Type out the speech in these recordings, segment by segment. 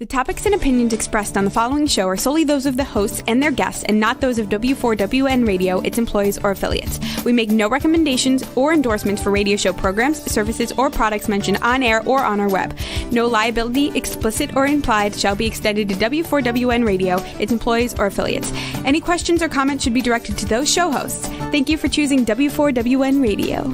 The topics and opinions expressed on the following show are solely those of the hosts and their guests and not those of W4WN Radio, its employees, or affiliates. We make no recommendations or endorsements for radio show programs, services, or products mentioned on air or on our web. No liability, explicit or implied, shall be extended to W4WN Radio, its employees, or affiliates. Any questions or comments should be directed to those show hosts. Thank you for choosing W4WN Radio.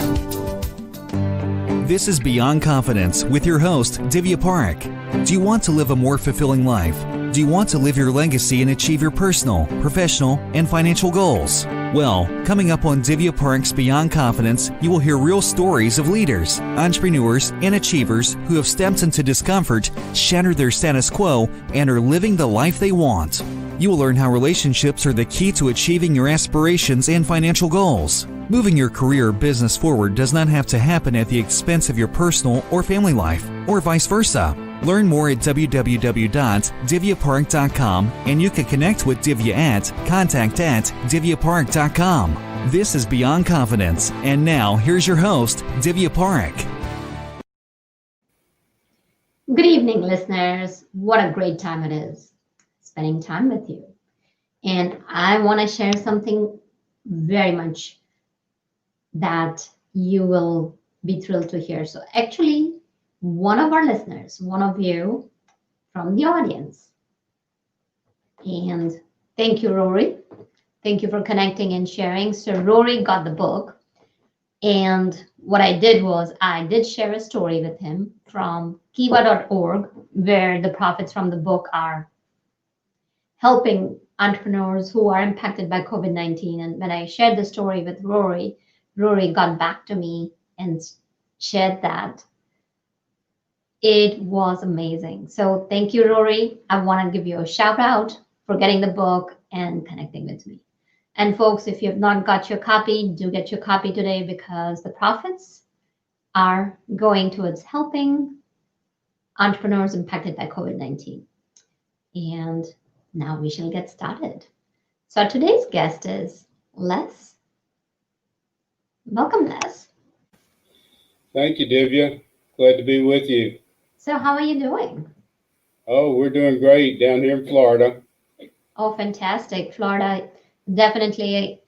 This is Beyond Confidence with your host, Divya Parekh. Do you want to live a more fulfilling life? Do you want to live your legacy and achieve your personal, professional, and financial goals? Well, coming up on Divya Parekh's Beyond Confidence, you will hear real stories of leaders, entrepreneurs, and achievers who have stepped into discomfort, shattered their status quo, and are living the life they want. You will learn how relationships are the key to achieving your aspirations and financial goals. Moving your career or business forward does not have to happen at the expense of your personal or family life, or vice versa. Learn more at www.divyaparekh.com, and you can connect with Divya at contact@divyaparekh.com. This is Beyond Confidence, and now here's your host, Divya Parekh. Good evening, listeners. What a great time it is spending time with you. And I want to share something very much that you will be thrilled to hear. So actually, one of our listeners, one of you from the audience, and thank you, Rory. Thank you for connecting and sharing. So Rory got the book, and what I did was I did share a story with him from kiva.org, where the profits from the book are helping entrepreneurs who are impacted by COVID-19. And when I shared the story with Rory, Rory got back to me and shared that. It was amazing. So thank you, Rory. I want to give you a shout out for getting the book and connecting with me. And folks, if you have not got your copy, do get your copy today, because the profits are going towards helping entrepreneurs impacted by COVID-19. And now we shall get started. So today's guest is Les. Welcome, Les. Thank you, Divya. Glad to be with you. So how are you doing? Oh, we're doing great down here in Florida. Oh, fantastic. Florida, definitely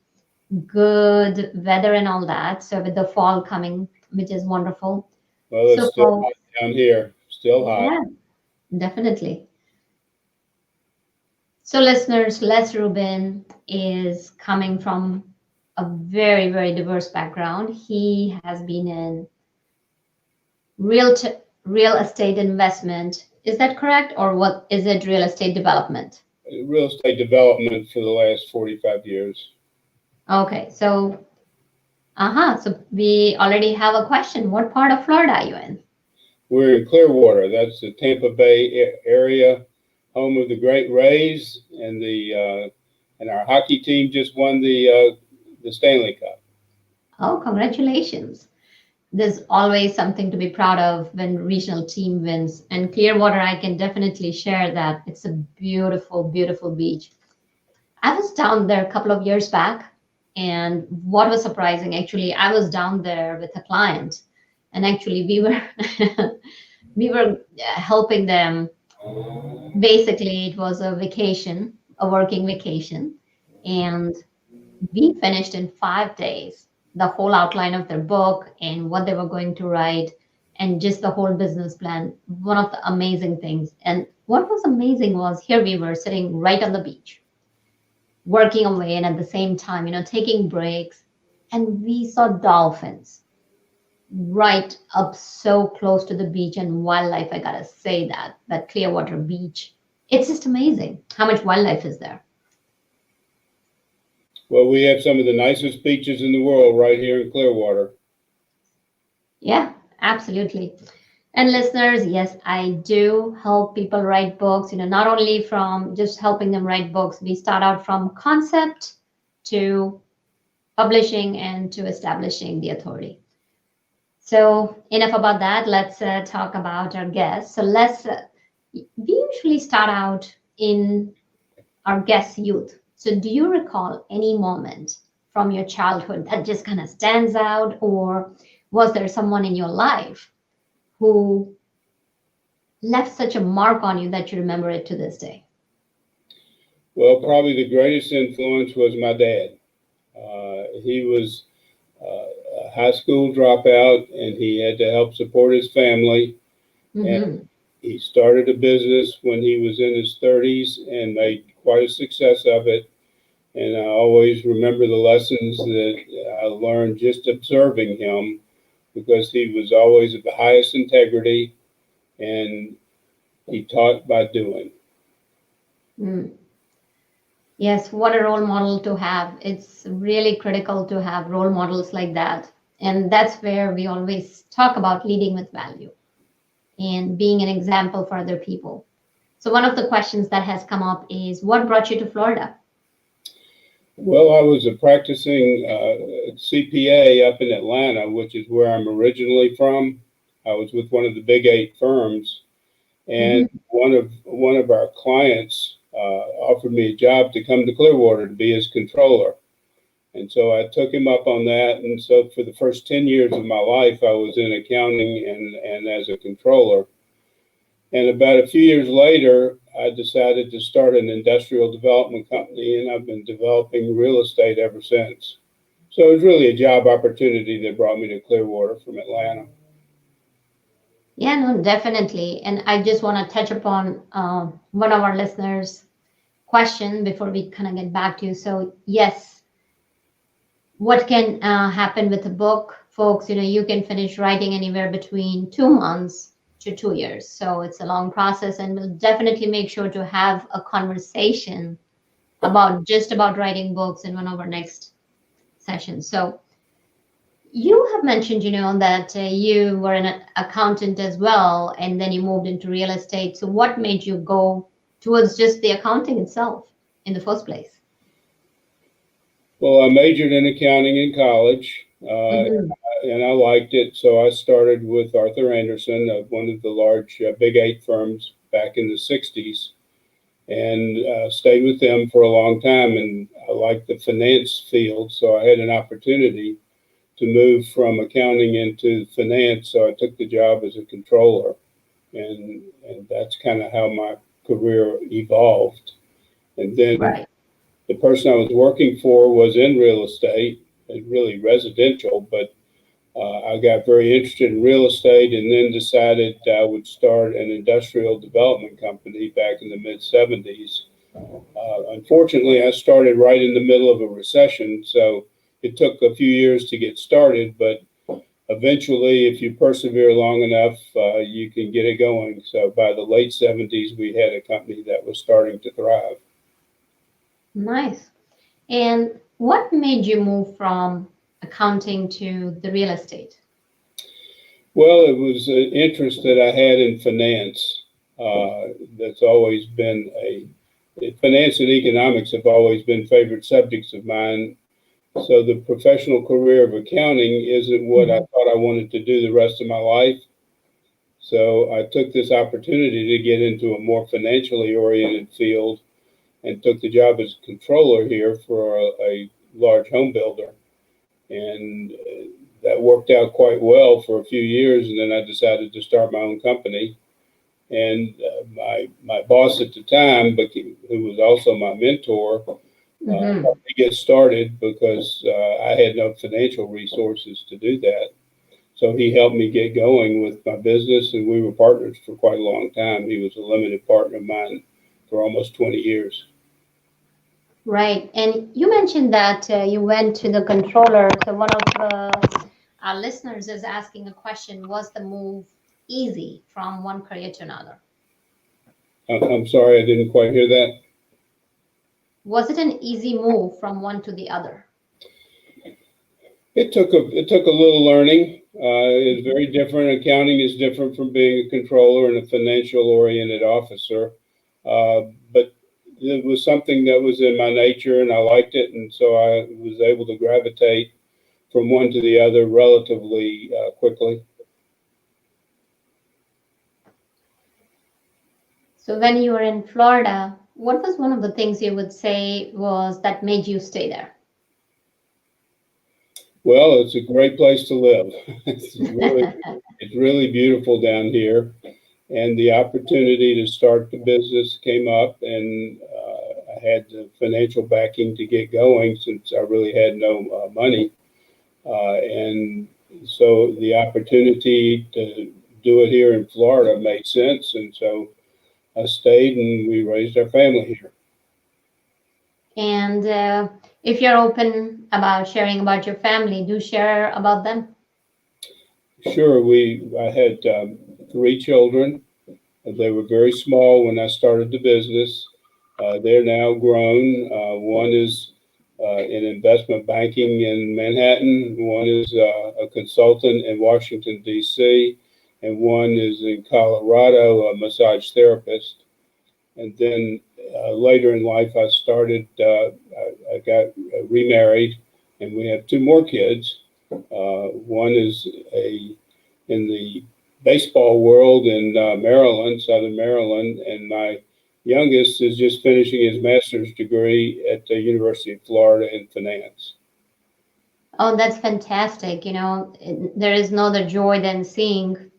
good weather and all that. So with the fall coming, which is wonderful. Well, it's still hot down here. Still hot. Yeah, definitely. So listeners, Les Rubin is coming from a very, very diverse background. He has been in real estate investment. Is that correct? Or what is it, real estate development? Real estate development for the last 45 years. Okay, so so we already have a question. What part of Florida are you in? We're in Clearwater. That's the Tampa Bay area, home of the Great Rays, and and our hockey team just won the Stanley Cup. Oh, congratulations. There's always something to be proud of when regional team wins. And Clearwater, I can definitely share that it's a beautiful, beautiful beach. I was down there a couple of years back, and what was surprising, actually, I was down there with a client, and actually we were helping them. Basically, it was a vacation, a working vacation, and we finished in 5 days the whole outline of their book and what they were going to write and just the whole business plan. One of the amazing things. And what was amazing was here we were sitting right on the beach, working away, and at the same time, taking breaks, and we saw dolphins right up so close to the beach and wildlife. I gotta say that Clearwater beach, it's just amazing how much wildlife is there. Well, we have some of the nicest beaches in the world right here in Clearwater. Yeah, absolutely. And listeners, yes, I do help people write books, not only from just helping them write books. We start out from concept to publishing and to establishing the authority. So enough about that. Let's talk about our guests. So we usually start out in our guest youth. So do you recall any moment from your childhood that just kind of stands out, or was there someone in your life who left such a mark on you that you remember it to this day? Well, probably the greatest influence was my dad. He was a high school dropout, and he had to help support his family. And he started a business when he was in his 30s and made quite a success of it. And I always remember the lessons that I learned just observing him, because he was always of the highest integrity, and he taught by doing. Yes, what a role model to have. It's really critical to have role models like that. And that's where we always talk about leading with value and being an example for other people. So one of the questions that has come up is, what brought you to Florida? Well, I was a practicing CPA up in Atlanta, which is where I'm originally from. I was with one of the big 8 firms, and one of our clients offered me a job to come to Clearwater to be his controller. And so I took him up on that. And so for the first 10 years of my life, I was in accounting and as a controller. And about a few years later, I decided to start an industrial development company, and I've been developing real estate ever since. So it was really a job opportunity that brought me to Clearwater from Atlanta. Yeah, no, definitely. And I just want to touch upon one of our listeners' question before we kind of get back to you. So yes, what can happen with a book, folks? You can finish writing anywhere between 2 months to 2 years. So it's a long process, and we'll definitely make sure to have a conversation about writing books in one of our next sessions. So you have mentioned, that you were an accountant as well, and then you moved into real estate. So what made you go towards just the accounting itself in the first place? Well, I majored in accounting in college, and I liked it. So I started with Arthur Andersen, one of the large Big 8 firms back in the 60s, and stayed with them for a long time. And I liked the finance field, so I had an opportunity to move from accounting into finance. So I took the job as a controller, and that's kind of how my career evolved. And then the person I was working for was in real estate, really residential, but I got very interested in real estate, and then decided I would start an industrial development company back in the mid-70s. Unfortunately, I started right in the middle of a recession, so it took a few years to get started, but eventually, if you persevere long enough, you can get it going. So by the late 70s, we had a company that was starting to thrive. Nice. And what made you move from accounting to the real estate? Well, it was an interest that I had in finance. That's always been finance and economics have always been favorite subjects of mine. So the professional career of accounting isn't what I thought I wanted to do the rest of my life. So I took this opportunity to get into a more financially oriented field, and took the job as a controller here for a large home builder. And that worked out quite well for a few years. And then I decided to start my own company. And my boss at the time, who was also my mentor, helped me get started, because I had no financial resources to do that. So he helped me get going with my business, and we were partners for quite a long time. He was a limited partner of mine for almost 20 years. Right. And you mentioned that you went to the controller. So one of our listeners is asking a question: was the move easy from one career to another? I'm sorry, I didn't quite hear that. Was it an easy move from one to the other? It took a little learning. It's very different. Accounting is different from being a controller and a financial oriented officer. But it was something that was in my nature, and I liked it, and so I was able to gravitate from one to the other relatively quickly. So when you were in Florida, what was one of the things you would say was that made you stay there? Well, it's a great place to live. It's really beautiful down here. and the opportunity to start the business came up, and I had the financial backing to get going since I really had no money. And so the opportunity to do it here in Florida made sense. And so I stayed and we raised our family here. And if you're open about sharing about your family, do share about them. Sure. I had 3 children. They were very small when I started the business. They're now grown. One is in investment banking in Manhattan. One is a consultant in Washington, D.C., and one is in Colorado, a massage therapist. And then later in life, I got remarried, and we have 2 more kids. One is in the baseball world in Maryland, Southern Maryland, and my youngest is just finishing his master's degree at the University of Florida in finance. Oh, that's fantastic. There is no other joy than seeing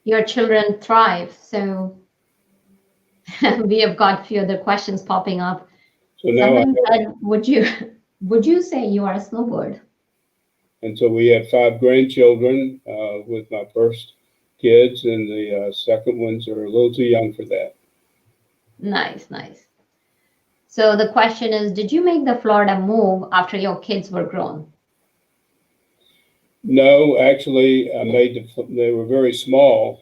your children thrive. So we have got a few other questions popping up. So now would you say you are a snowbird? And so we have 5 grandchildren with my first kids, and the second ones are a little too young for that. Nice. So the question is, did you make the Florida move after your kids were grown? No, actually, they were very small.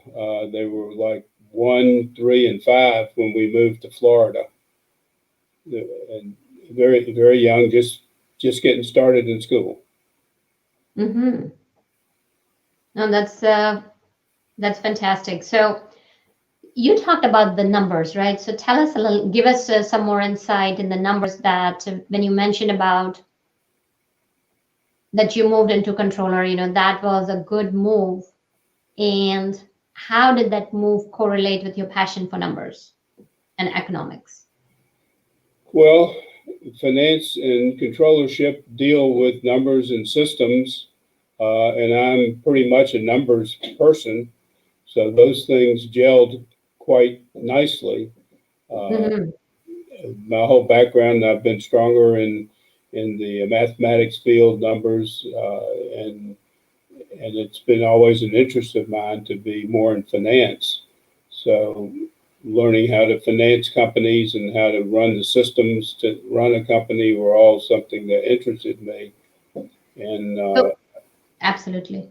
They were like 1, 3, and 5 when we moved to Florida. And very, very young, just getting started in school. Mm-hmm. No, that's fantastic. So you talked about the numbers, right? So tell us give us some more insight in the numbers that when you mentioned about that you moved into controller, that was a good move. And how did that move correlate with your passion for numbers and economics? Well, finance and controllership deal with numbers and systems, and I'm pretty much a numbers person. So those things gelled quite nicely. Mm-hmm. My whole background, I've been stronger in the mathematics field, numbers, and it's been always an interest of mine to be more in finance. So learning how to finance companies and how to run the systems to run a company were all something that interested me. And absolutely.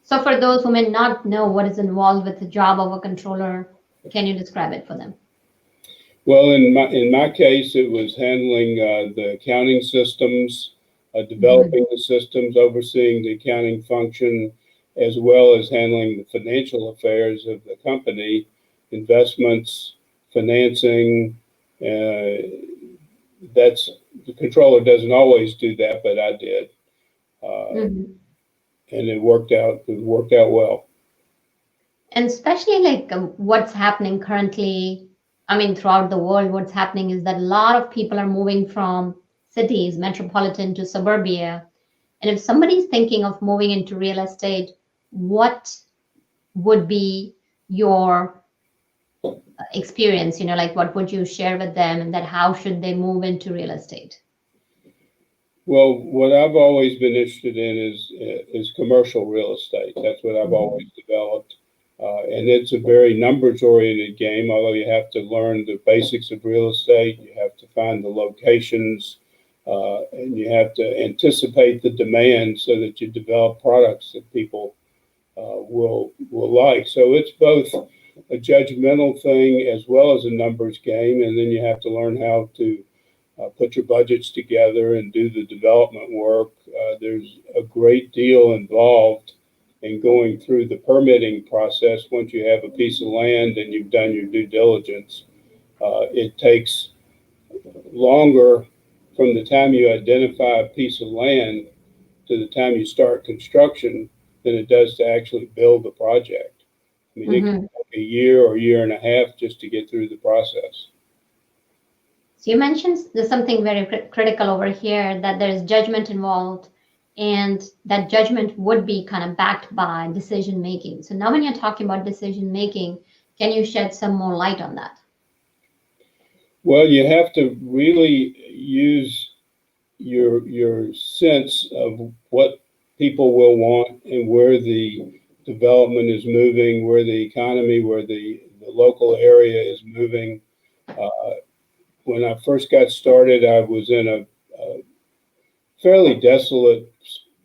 So for those who may not know what is involved with the job of a controller, can you describe it for them? Well, in my case, it was handling the accounting systems, developing the systems, overseeing the accounting function, as well as handling the financial affairs of the company, investments, financing. That's the controller doesn't always do that, but I did, and it worked out. It worked out well. And especially like what's happening currently. I mean, throughout the world, what's happening is that a lot of people are moving from cities, metropolitan to suburbia. And if somebody's thinking of moving into real estate, what would be your experience? Like what would you share with them, and that how should they move into real estate? Well, what I've always been interested in is commercial real estate. That's what I've always developed. And it's a very numbers-oriented game, although you have to learn the basics of real estate. You have to find the locations, and you have to anticipate the demand so that you develop products that people will like. So it's both a judgmental thing as well as a numbers game, and then you have to learn how to put your budgets together and do the development work. There's a great deal involved in going through the permitting process. Once you have a piece of land and you've done your due diligence, it takes longer from the time you identify a piece of land to the time you start construction than it does to actually build the project. I mean, it can take a year or a year and a half just to get through the process. So you mentioned there's something very critical over here, that there is judgment involved and that judgment would be kind of backed by decision making. So now when you're talking about decision making, can you shed some more light on that? Well, you have to really use your sense of what people will want and where the development is moving, where the economy, where the local area is moving. When I first got started, I was in a fairly desolate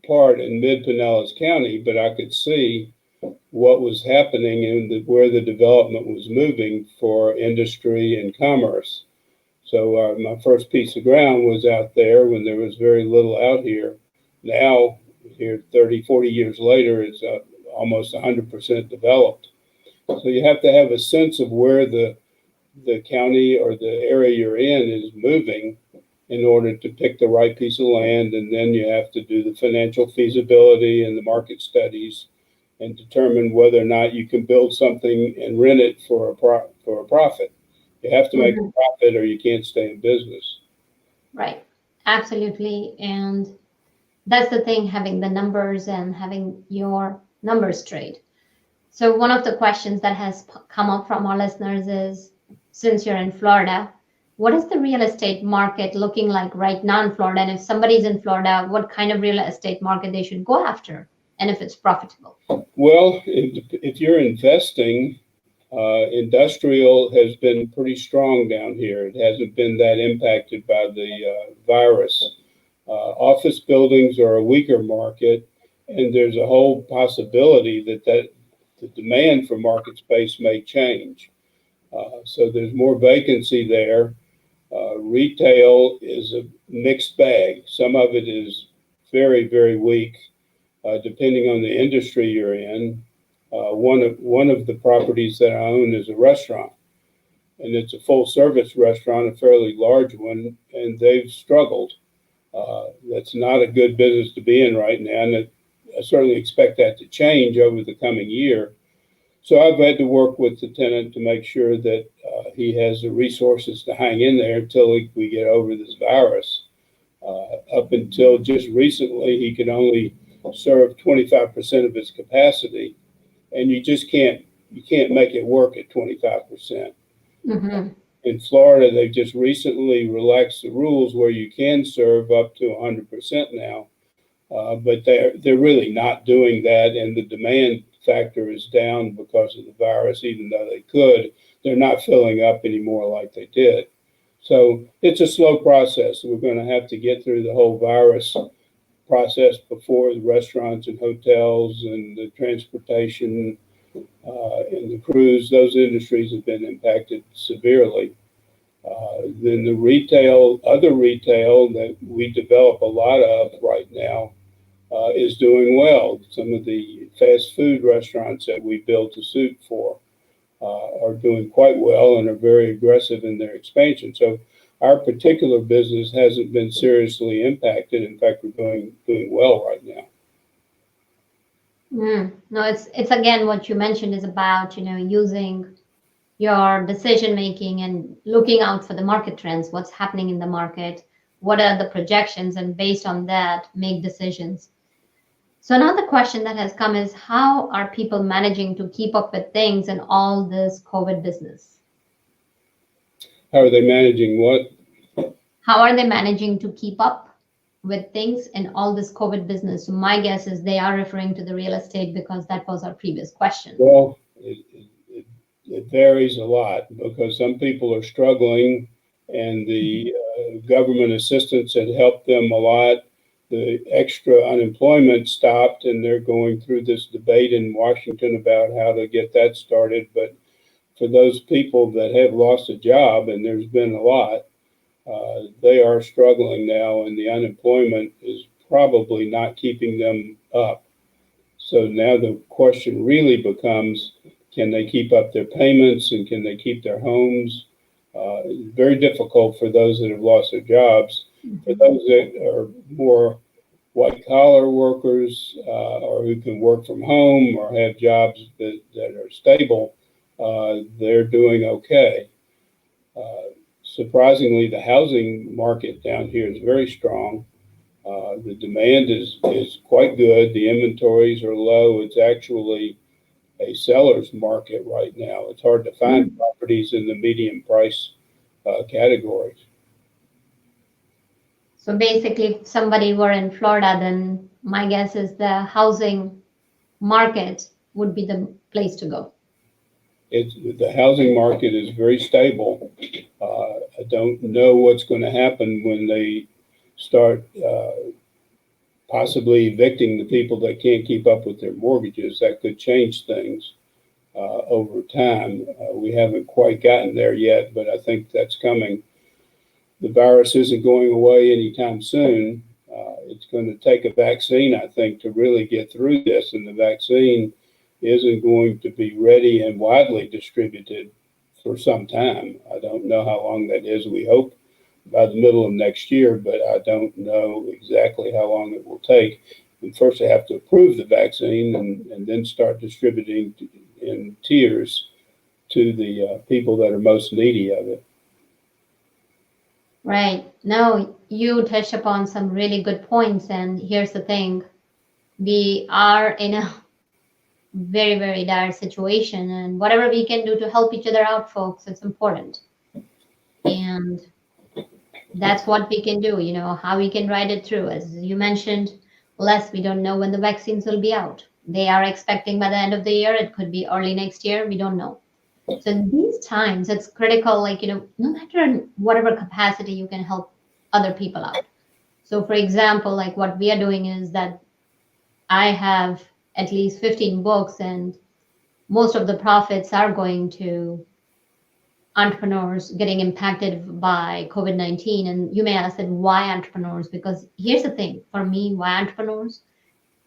part in mid-Pinellas County, but I could see what was happening and where the development was moving for industry and commerce. So my first piece of ground was out there when there was very little out here. Now, here 30, 40 years later, it's almost 100% developed. So you have to have a sense of where the county or the area you're in is moving in order to pick the right piece of land. And then you have to do the financial feasibility and the market studies and determine whether or not you can build something and rent it for a profit. You have to make a profit or you can't stay in business. Right. Absolutely. And that's the thing, having the numbers and having your numbers straight. So one of the questions that has come up from our listeners is, since you're in Florida, what is the real estate market looking like right now in Florida? And if somebody's in Florida, what kind of real estate market they should go after, and if it's profitable? Well, if you're investing, industrial has been pretty strong down here. It hasn't been that impacted by the virus. Office buildings are a weaker market, and there's a whole possibility that the demand for market space may change. So there's more vacancy there. Retail is a mixed bag. Some of it is very, very weak, depending on the industry you're in. One of the properties that I own is a restaurant, and it's a full service restaurant, a fairly large one, and they've struggled. That's not a good business to be in right now, and I certainly expect that to change over the coming year. So I've had to work with the tenant to make sure that he has the resources to hang in there until we get over this virus. Up until just recently, he could only serve 25% of his capacity, and you just can't make it work at 25%. Mm-hmm. In Florida, they've just recently relaxed the rules where you can serve up to 100% now, but they're really not doing that, and the demand factor is down because of the virus. Even though they could, they're not filling up anymore like they did. So it's a slow process. We're going to have to get through the whole virus process before the restaurants and hotels and the transportation and the cruise, those industries have been impacted severely. Then the other retail that we develop a lot of right now is doing well. Some of the fast food restaurants that we built a suit for are doing quite well and are very aggressive in their expansion. So our particular business hasn't been seriously impacted. In fact, we're doing well right now. No, it's again what you mentioned is about, using your decision making and looking out for the market trends, what's happening in the market, what are the projections, and based on that, make decisions. So another question that has come is, how are people managing to keep up with things in all this COVID business? How are they managing what? How are they managing to keep up with things in all this COVID business? So my guess is they are referring to the real estate because that was our previous question. Well, it varies a lot because some people are struggling and the government assistance had helped them a lot. The extra unemployment stopped, and they're going through this debate in Washington about how to get that started. But for those people that have lost a job, and there's been a lot, they are struggling now, and the unemployment is probably not keeping them up. So now the question really becomes, can they keep up their payments and can they keep their homes? It's very difficult for those that have lost their jobs. For those that are more white-collar workers or who can work from home or have jobs that are stable, they're doing okay. Surprisingly, the housing market down here is very strong. The demand is quite good. The inventories are low. It's actually a seller's market right now. It's hard to find properties in the medium price categories. So basically, if somebody were in Florida, then my guess is the housing market would be the place to go. The housing market is very stable. I don't know what's going to happen when they start possibly evicting the people that can't keep up with their mortgages. That could change things over time. We haven't quite gotten there yet, but I think that's coming. The virus isn't going away anytime soon. It's going to take a vaccine, I think, to really get through this, and the vaccine isn't going to be ready and widely distributed for some time. I don't know how long that is. We hope by the middle of next year, but I don't know exactly how long it will take. And first they have to approve the vaccine and then start distributing in tiers to the people that are most needy of it. Right. No, you touched upon some really good points. And here's the thing. We are in a very, very dire situation. And whatever we can do to help each other out, folks, it's important. And that's what we can do, how we can ride it through. As you mentioned, Les, we don't know when the vaccines will be out. They are expecting by the end of the year. It could be early next year. We don't know. So in these times, it's critical, no matter in whatever capacity you can help other people out. So for example, like what we are doing is that I have at least 15 books and most of the profits are going to entrepreneurs getting impacted by COVID-19. And you may ask that why entrepreneurs? Because here's the thing, for me, why entrepreneurs?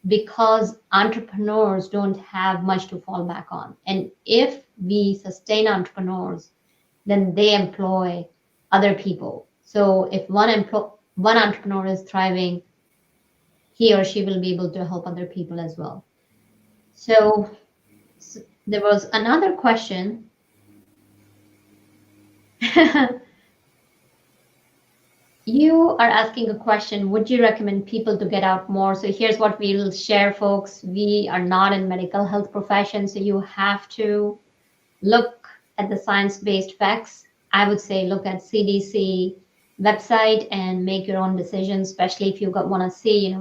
Because entrepreneurs don't have much to fall back on. And if we sustain entrepreneurs, then they employ other people. So if one entrepreneur is thriving, he or she will be able to help other people as well. So there was another question. You are asking a question, would you recommend people to get out more? So here's what we'll share, folks. We are not in medical health profession, so you have to look at the science-based facts. I would say look at CDC website and make your own decisions, especially if you want to see,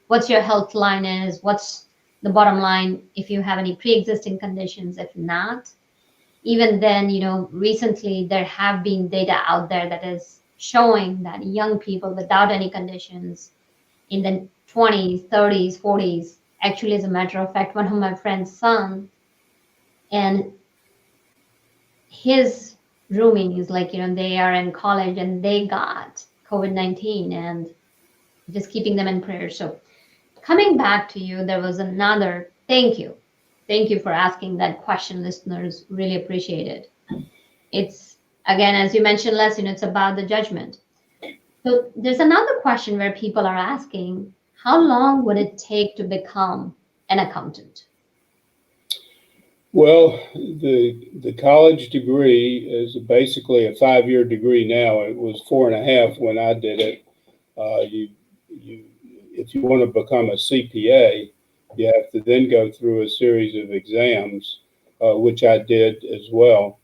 what's your health line is, what's the bottom line, if you have any pre-existing conditions. If not, even then, recently there have been data out there that is showing that young people without any conditions in the 20s, 30s, 40s, actually, as a matter of fact, one of my friend's son and his roomies, they are in college and they got COVID-19 and just keeping them in prayer. So coming back to you, there was another, thank you. Thank you for asking that question, listeners. Really appreciate it. It's, again, as you mentioned, Les, it's about the judgment. So there's another question where people are asking, how long would it take to become an accountant? Well, the college degree is basically a 5-year degree now. It was 4.5 when I did it. If you want to become a CPA, you have to then go through a series of exams, which I did as well.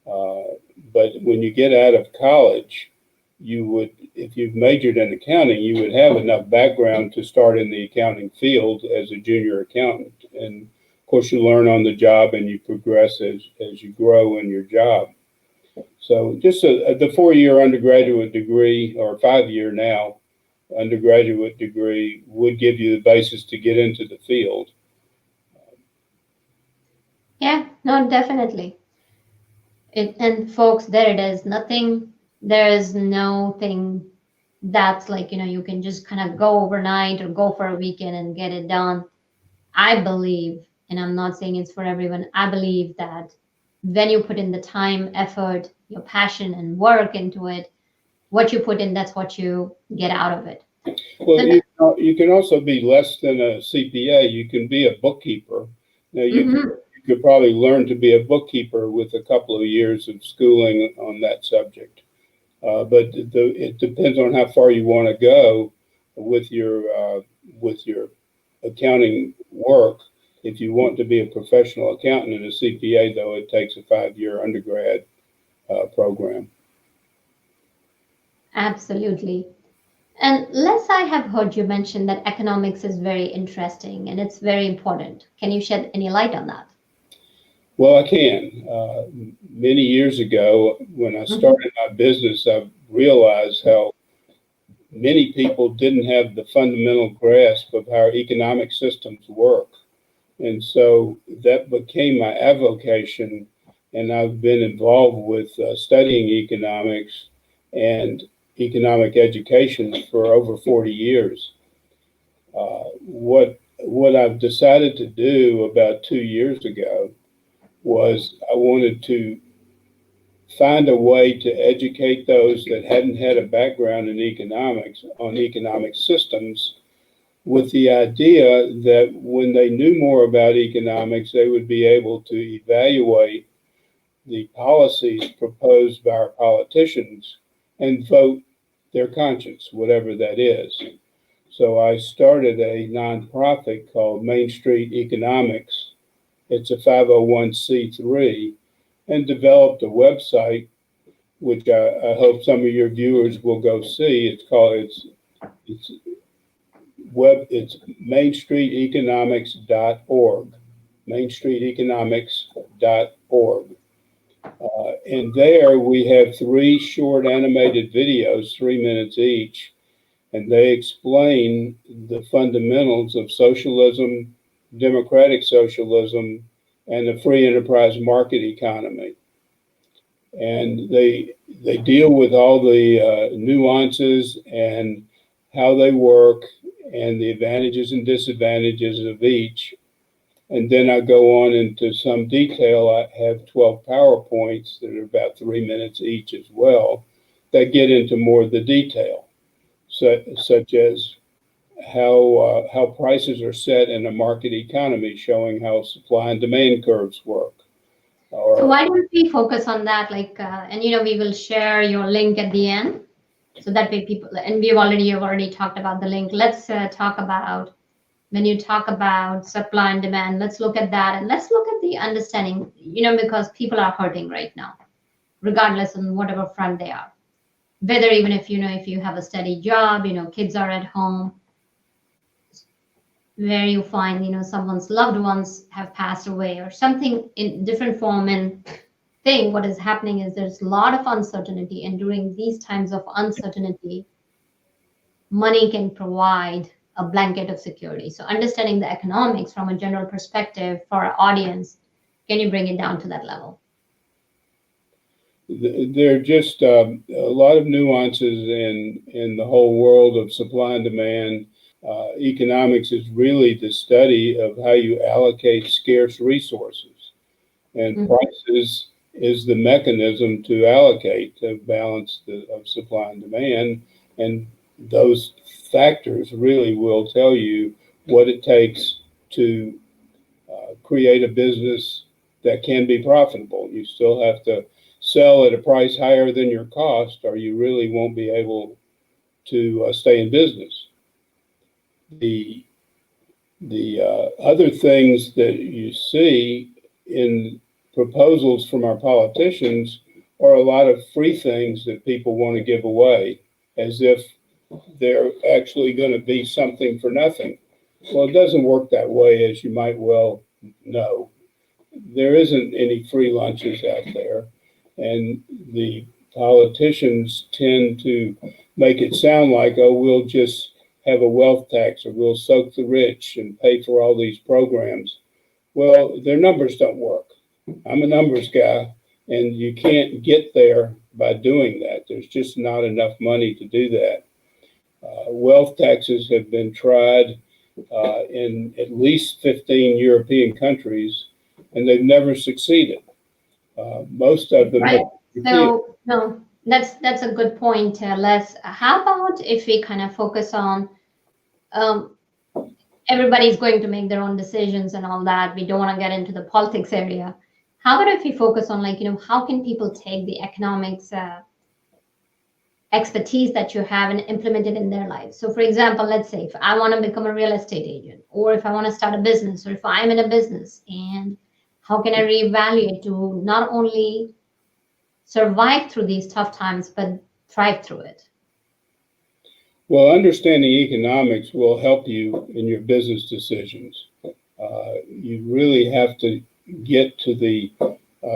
But when you get out of college, you would, if you've majored in accounting, you would have enough background to start in the accounting field as a junior accountant. And of course, you learn on the job and you progress as you grow in your job. So just the 4-year undergraduate degree, or 5-year now, undergraduate degree would give you the basis to get into the field. Yeah, no, definitely. And folks, there it is. There is no thing that's you can just kind of go overnight or go for a weekend and get it done. I believe, and I'm not saying it's for everyone, I believe that when you put in the time, effort, your passion and work into it, what you put in, that's what you get out of it. Well, you can also be less than a CPA. You can be a bookkeeper. Now, you could probably learn to be a bookkeeper with a couple of years of schooling on that subject. But it depends on how far you want to go. with your accounting work. If you want to be a professional accountant and a CPA, though, it takes a 5-year undergrad program. Absolutely. And Les, I have heard you mention that economics is very interesting and it's very important. Can you shed any light on that? Well, I can. Many years ago, when I started my business, I realized how many people didn't have the fundamental grasp of how economic systems work. And so that became my avocation, and I've been involved with studying economics and economic education for over 40 years. What I've decided to do about 2 years ago was I wanted to find a way to educate those that hadn't had a background in economics on economic systems, with the idea that when they knew more about economics, they would be able to evaluate the policies proposed by our politicians and vote their conscience, whatever that is. So I started a nonprofit called Main Street Economics. It's a 501c3, and developed a website, which I hope some of your viewers will go see. It's mainstreeteconomics.org, mainstreeteconomics.org. And there we have 3 short animated videos, 3 minutes each, and they explain the fundamentals of socialism, democratic socialism, and the free enterprise market economy. And they deal with all the nuances and how they work and the advantages and disadvantages of each. And then I go on into some detail. I have 12 PowerPoints that are about 3 minutes each as well, that get into more of the detail, such as how prices are set in a market economy, showing how supply and demand curves work. So why don't we focus on that? And we will share your link at the end, so that way people. And you've already talked about the link. Let's talk about, when you talk about supply and demand. Let's look at that, and let's look at the understanding. Because people are hurting right now, regardless on whatever front they are. Whether even if you have a steady job, kids are at home, where you find someone's loved ones have passed away or something in different form and thing. What is happening is there's a lot of uncertainty, and during these times of uncertainty, money can provide a blanket of security. So understanding the economics from a general perspective for our audience, can you bring it down to that level? There are just a lot of nuances in the whole world of supply and demand. Economics is really the study of how you allocate scarce resources, and prices is the mechanism to allocate, to balance of supply and demand. And those factors really will tell you what it takes to create a business that can be profitable. You still have to sell at a price higher than your cost, or you really won't be able to stay in business. The other things that you see in proposals from our politicians are a lot of free things that people want to give away, as if they're actually going to be something for nothing. Well, it doesn't work that way, as you might well know. There isn't any free lunches out there, and the politicians tend to make it sound like, oh, we'll just have a wealth tax, or we'll soak the rich and pay for all these programs. Well, their numbers don't work. I'm a numbers guy, and you can't get there by doing that. There's just not enough money to do that. Wealth taxes have been tried in at least 15 European countries, and they've never succeeded. Most of them. Right. So, no, that's a good point, Les. How about if we kind of focus on everybody's going to make their own decisions and all that. We don't want to get into the politics area. How about if we focus on how can people take the economics expertise that you have and implement it in their lives. So for example, let's say if I want to become a real estate agent, or if I want to start a business, or if I'm in a business, and how can I reevaluate to not only survive through these tough times, but thrive through it? Well, understanding economics will help you in your business decisions. You really have to get to the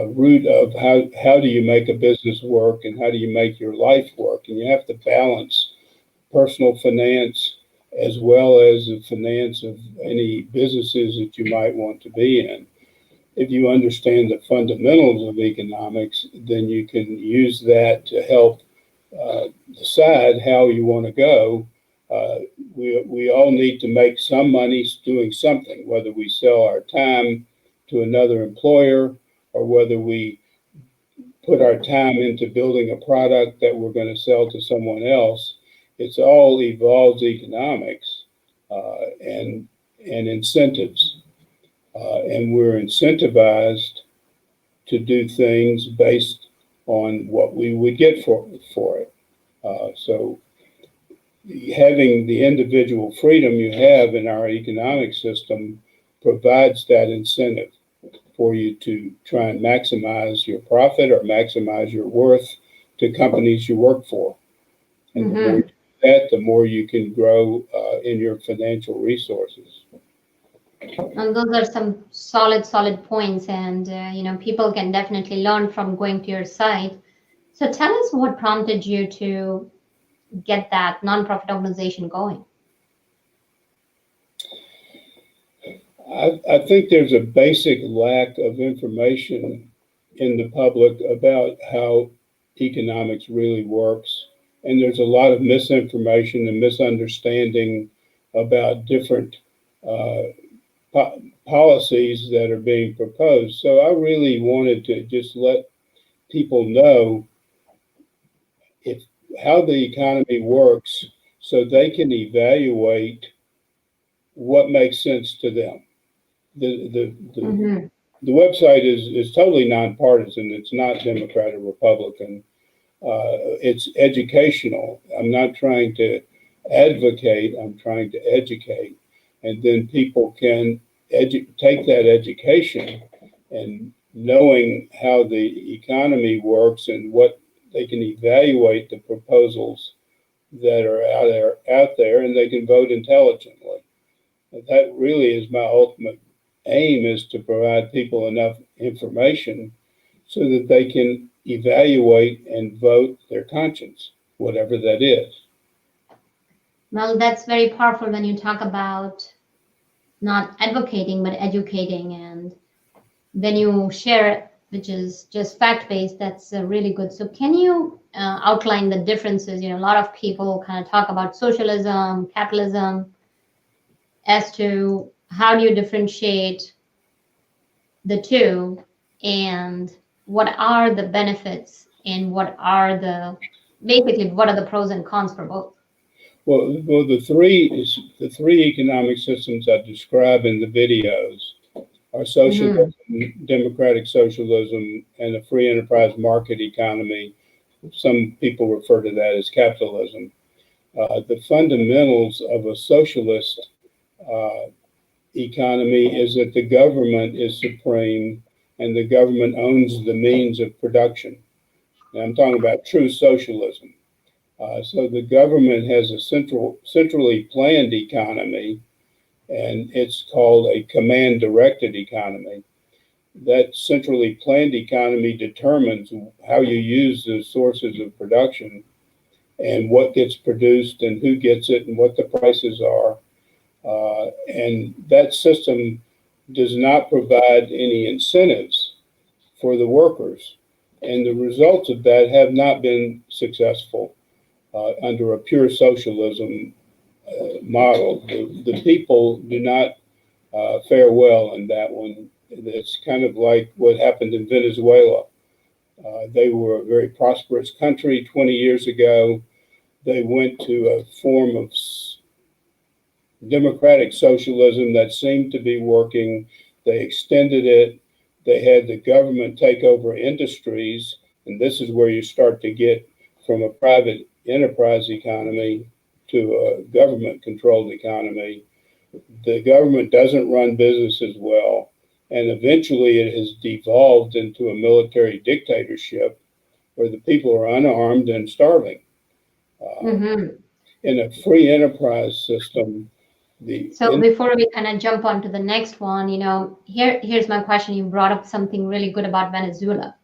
root of how do you make a business work and how do you make your life work. And you have to balance personal finance as well as the finance of any businesses that you might want to be in. If you understand the fundamentals of economics, then you can use that to help decide how you want to go. We all need to make some money doing something, whether we sell our time to another employer or whether we put our time into building a product that we're going to sell to someone else. It's all evolves economics and incentives. And we're incentivized to do things based on what we would get for it. So having the individual freedom you have in our economic system provides that incentive for you to try and maximize your profit or maximize your worth to companies you work for. And the more you do that, the more you can grow in your financial resources. And those are some solid points, and people can definitely learn from going to your site. So tell us what prompted you to get that nonprofit organization going. I think there's a basic lack of information in the public about how economics really works. And there's a lot of misinformation and misunderstanding about different policies that are being proposed. So I really wanted to just let people know how the economy works so they can evaluate what makes sense to them. The website is totally nonpartisan. It's not Democrat or Republican. It's educational. I'm not trying to advocate. I'm trying to educate. And then people can take that education and knowing how the economy works and what they can evaluate the proposals that are out there, and they can vote intelligently. That really is my ultimate aim, is to provide people enough information so that they can evaluate and vote their conscience, whatever that is. Well, that's very powerful when you talk about not advocating, but educating. And when you share, which is just fact-based, that's really good. So can you outline the differences? A lot of people kind of talk about socialism, capitalism, as to how do you differentiate the two, and what are the benefits, and what are the pros and cons for both? Well, the three economic systems I describe in the videos are socialism, democratic socialism, and a free enterprise market economy. Some people refer to that as capitalism. The fundamentals of a socialist economy is that the government is supreme and the government owns the means of production. Now, I'm talking about true socialism. So the government has a centrally planned economy, and it's called a command-directed economy. That centrally planned economy determines how you use the sources of production and what gets produced and who gets it and what the prices are. And that system does not provide any incentives for the workers. And the results of that have not been successful under a pure socialism model. The people do not fare well in that one. It's kind of like what happened in Venezuela. They were a very prosperous country 20 years ago. They went to a form of democratic socialism that seemed to be working. They extended it. They had the government take over industries. And this is where you start to get from a private enterprise economy to a government-controlled economy. The government doesn't run businesses well, and eventually it has devolved into a military dictatorship where the people are unarmed and starving. In a free enterprise system, So before we kind of jump on to the next one, here's my question. You brought up something really good about Venezuela.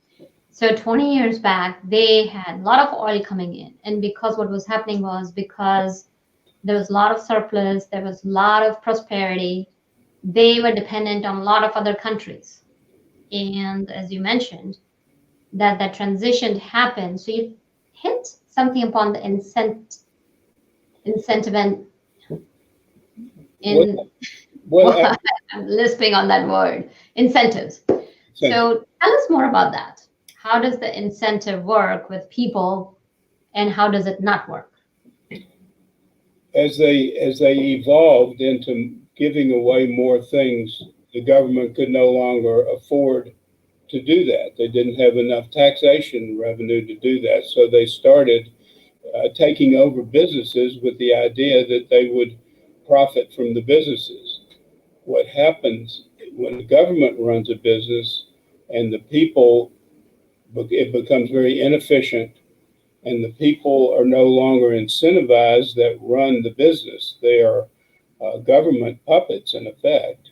So 20 years back, they had a lot of oil coming in. And because what was happening was because there was a lot of surplus, there was a lot of prosperity, they were dependent on a lot of other countries. And as you mentioned, that transition happened. So you hit something upon the incentive and I'm lisping on that word, incentives. So tell us more about that. How does the incentive work with people and how does it not work? As they evolved into giving away more things, the government could no longer afford to do that. They didn't have enough taxation revenue to do that. So they started taking over businesses with the idea that they would profit from the businesses. What happens when the government runs a business and the people, it becomes very inefficient, and the people are no longer incentivized that run the business. They are government puppets in effect,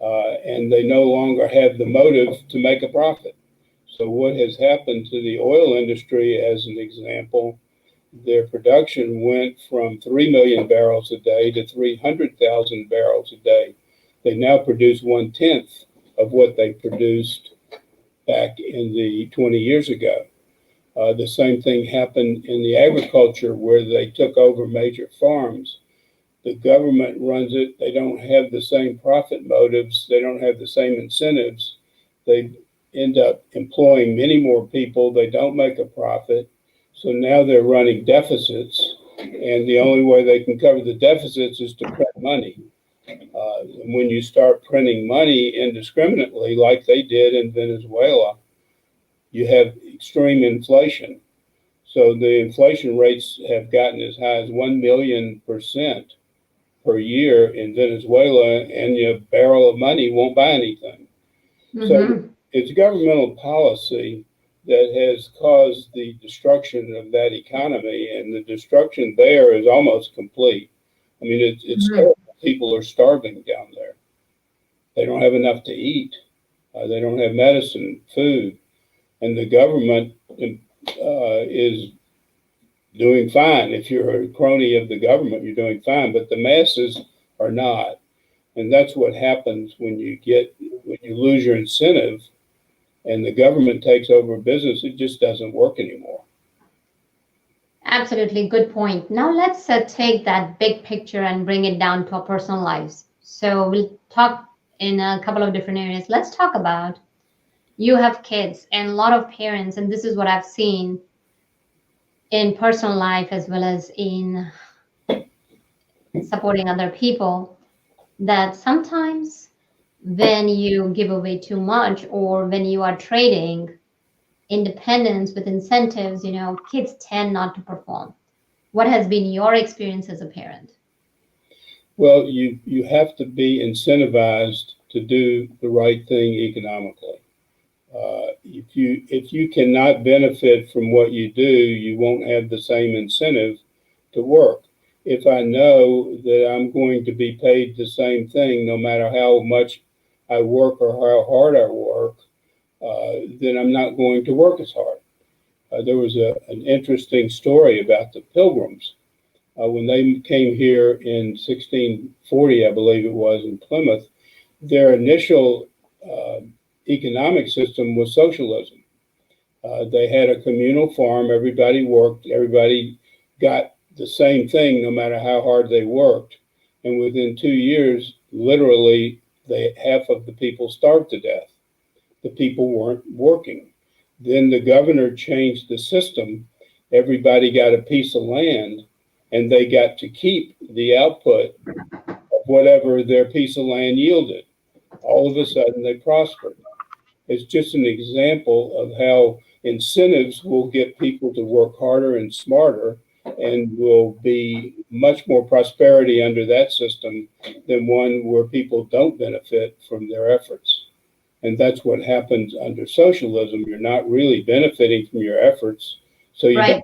and they no longer have the motive to make a profit. So what has happened to the oil industry, as an example, their production went from 3 million barrels a day to 300,000 barrels a day. They now produce 1/10 of what they produced back in the 20 years ago. The same thing happened in the agriculture where they took over major farms. The government runs it. They don't have the same profit motives. They don't have the same incentives. They end up employing many more people. They don't make a profit. So now they're running deficits. And the only way they can cover the deficits is to print money. And when you start printing money indiscriminately, like they did in Venezuela, you have extreme inflation. So the inflation rates have gotten as high as 1,000,000% per year in Venezuela, and your barrel of money won't buy anything. So it's governmental policy that has caused the destruction of that economy, and the destruction there is almost complete. I mean, it's terrible. People are starving down there. They don't have enough to eat. They don't have medicine, food. And the government is doing fine. If you're a crony of the government, you're doing fine, but the masses are not. And that's what happens when you lose your incentive and the government takes over a business. It just doesn't work anymore. Absolutely, good point. Now let's take that big picture and bring it down to our personal lives. So we'll talk in a couple of different areas. Let's talk about, you have kids and a lot of parents, and this is what I've seen in personal life as well as in supporting other people, that sometimes when you give away too much or when you are trading independence with incentives, kids tend not to perform. What has been your experience as a parent? Well, you have to be incentivized to do the right thing economically. If you cannot benefit from what you do, you won't have the same incentive to work. If I know that I'm going to be paid the same thing, no matter how much I work or how hard I work, then I'm not going to work as hard. There was an interesting story about the Pilgrims. When they came here in 1640, I believe it was, in Plymouth, their initial economic system was socialism. They had a communal farm. Everybody worked. Everybody got the same thing, no matter how hard they worked. And within 2 years, literally, half of the people starved to death. The people weren't working. Then the governor changed the system. Everybody got a piece of land, and they got to keep the output of whatever their piece of land yielded. All of a sudden, they prospered. It's just an example of how incentives will get people to work harder and smarter, and will be much more prosperity under that system than one where people don't benefit from their efforts. And that's what happens under socialism. You're not really benefiting from your efforts. So you Right.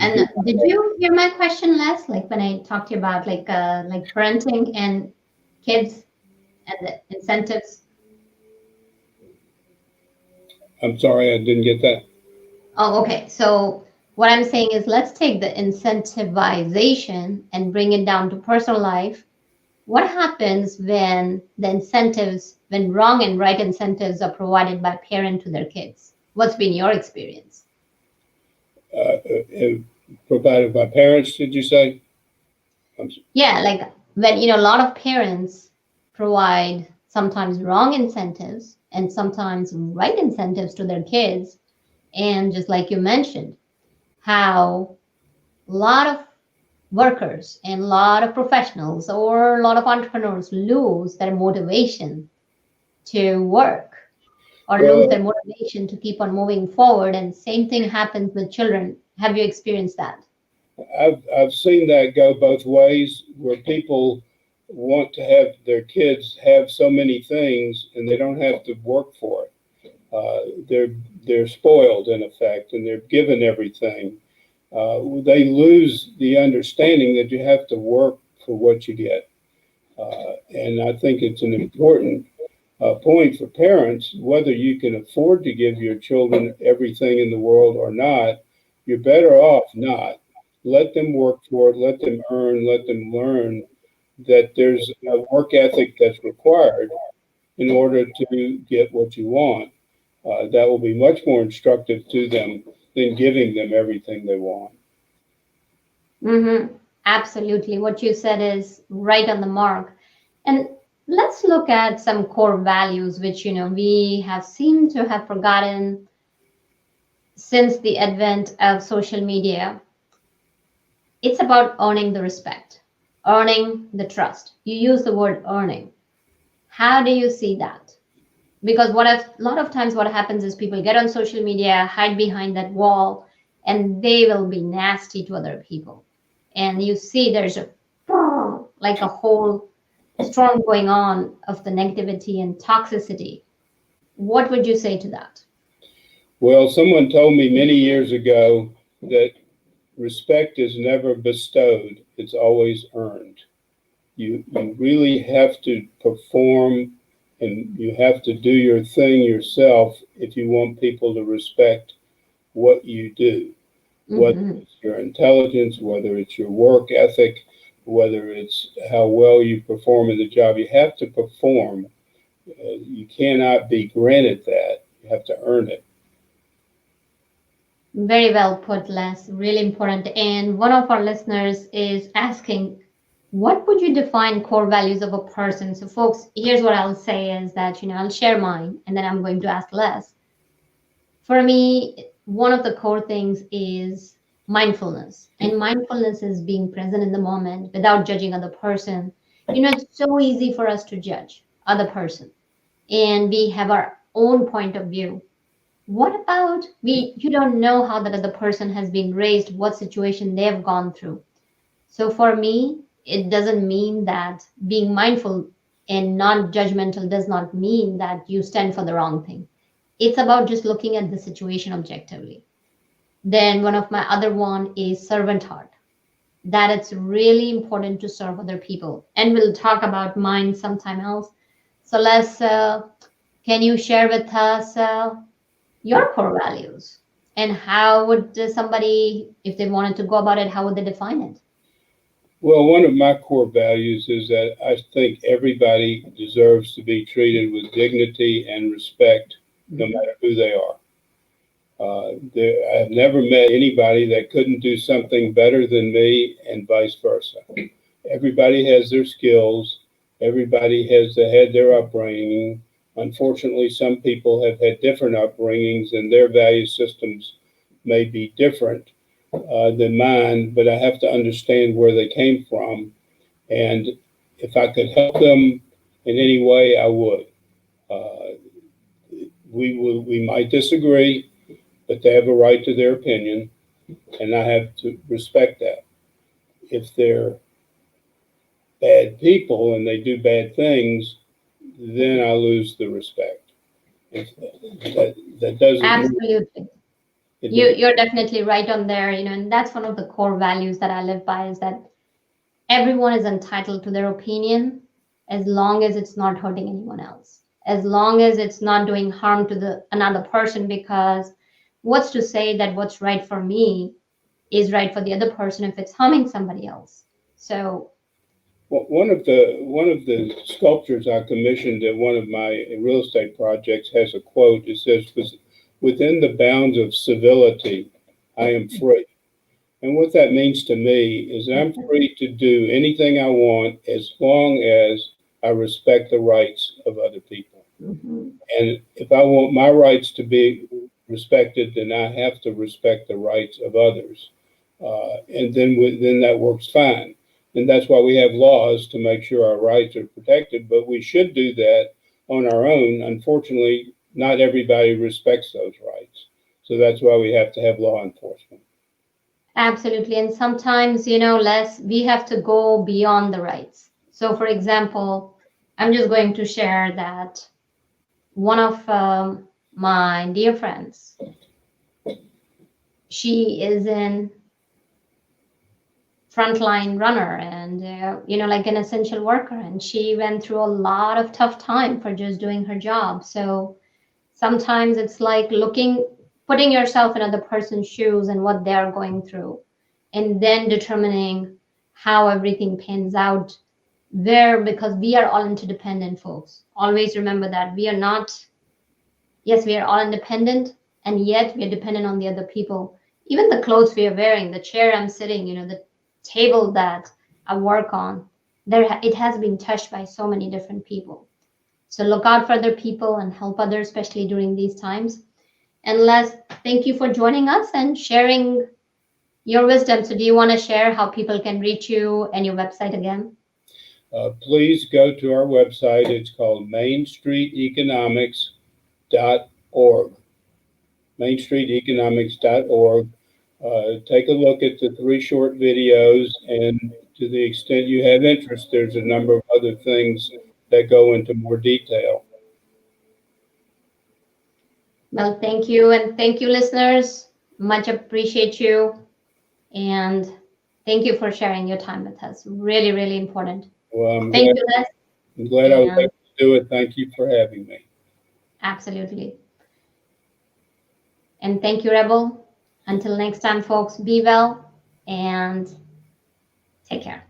And did you hear my question, Les? Like when I talked to you about like parenting and kids and the incentives? I'm sorry, I didn't get that. Oh, okay. So what I'm saying is let's take the incentivization and bring it down to personal life. What happens when the incentives, when wrong and right incentives are provided by parent to their kids? What's been your experience? Provided by parents, did you say? Yeah, like when, a lot of parents provide sometimes wrong incentives and sometimes right incentives to their kids. And just like you mentioned, how a lot of workers and a lot of professionals or a lot of entrepreneurs lose their motivation to work or lose their motivation to keep on moving forward. And same thing happens with children. Have you experienced that? I've seen that go both ways, where people want to have their kids have so many things and they don't have to work for it. They're spoiled in effect, and they're given everything. They lose the understanding that you have to work for what you get. And I think it's an important point for parents, whether you can afford to give your children everything in the world or not, you're better off not. Let them work for it, let them earn, let them learn that there's a work ethic that's required in order to get what you want. That will be much more instructive to them than giving them everything they want. Mm-hmm. Absolutely. What you said is right on the mark. And let's look at some core values, which, we have seemed to have forgotten since the advent of social media. It's about earning the respect, earning the trust. You use the word earning. How do you see that? Because a lot of times what happens is people get on social media, hide behind that wall, and they will be nasty to other people. And you see there's like a whole storm going on of the negativity and toxicity. What would you say to that? Well, someone told me many years ago that respect is never bestowed, it's always earned. You really have to perform, and you have to do your thing yourself if you want people to respect what you do. Whether it's your intelligence, whether it's your work ethic, whether it's how well you perform in the job, you have to perform. You cannot be granted that. You have to earn it. Very well put, Les. Really important. And one of our listeners is asking, what would you define core values of a person? So, folks, here's what I'll say is that, I'll share mine and then I'm going to ask Les. For me, one of the core things is mindfulness. And mindfulness is being present in the moment without judging other person. It's so easy for us to judge other person. And we have our own point of view. What about you don't know how that other person has been raised, what situation they have gone through. So for me, it doesn't mean that being mindful and non-judgmental does not mean that you stand for the wrong thing. It's about just looking at the situation objectively. Then one of my other one is servant heart. That it's really important to serve other people. And we'll talk about mine sometime else. So can you share with us your core values? And how would somebody, if they wanted to go about it, how would they define it? Well, one of my core values is that I think everybody deserves to be treated with dignity and respect, no matter who they are. I've never met anybody that couldn't do something better than me, and vice versa. Everybody has their skills. Everybody has had their upbringing. Unfortunately, some people have had different upbringings, and their value systems may be different than mine, but I have to understand where they came from. And if I could help them in any way, I would. We might disagree, but they have a right to their opinion. and I have to respect that. If they're bad people and they do bad things, then I lose the respect. That doesn't. Absolutely. You're definitely right on there, and that's one of the core values that I live by, is that everyone is entitled to their opinion as long as it's not hurting anyone else, as long as it's not doing harm to another person, because what's to say that what's right for me is right for the other person if it's harming somebody else? So one of the sculptures I commissioned at one of my real estate projects has a quote. It says, "Within the bounds of civility, I am free." And what that means to me is that I'm free to do anything I want as long as I respect the rights of other people. Mm-hmm. And if I want my rights to be respected, then I have to respect the rights of others. And then that works fine. And that's why we have laws, to make sure our rights are protected. But we should do that on our own. Unfortunately, not everybody respects those rights. So that's why we have to have law enforcement. Absolutely. And sometimes, Les, we have to go beyond the rights. So, for example, I'm just going to share that one of my dear friends, she is in frontline runner and, like an essential worker. And she went through a lot of tough time for just doing her job. So sometimes it's like putting yourself in other person's shoes and what they're going through, and then determining how everything pans out there, because we are all interdependent, folks. Always remember that we are all independent, and yet we are dependent on the other people. Even the clothes we are wearing, the chair I'm sitting, the table that I work on, it has been touched by so many different people. So look out for other people and help others, especially during these times. And Les, thank you for joining us and sharing your wisdom. So do you want to share how people can reach you and your website again? Please go to our website. It's called mainstreeteconomics.org. mainstreeteconomics.org. Take a look at the 3 short videos, and to the extent you have interest, there's a number of other things that go into more detail. Well, thank you. And thank you, listeners. Much appreciate you. And thank you for sharing your time with us. Really, really important. Well, I'm glad I was able to do it. Thank you for having me. Absolutely. And thank you, Rebel. Until next time, folks, be well and take care.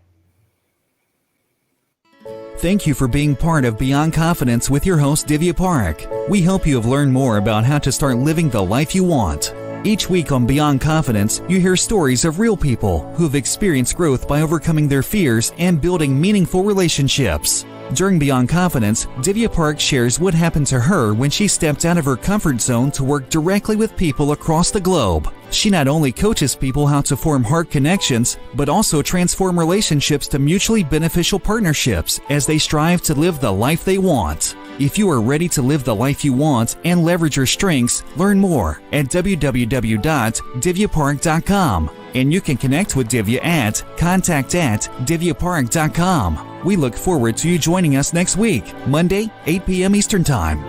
Thank you for being part of Beyond Confidence with your host, Divya Parekh. We hope you have learned more about how to start living the life you want. Each week on Beyond Confidence, you hear stories of real people who have experienced growth by overcoming their fears and building meaningful relationships. During Beyond Confidence, Divya Parekh shares what happened to her when she stepped out of her comfort zone to work directly with people across the globe. She not only coaches people how to form heart connections, but also transform relationships to mutually beneficial partnerships as they strive to live the life they want. If you are ready to live the life you want and leverage your strengths, learn more at www.divyaparekh.com. And you can connect with Divya at contact@divyaparekh.com. We look forward to you joining us next week, Monday, 8 p.m. Eastern Time.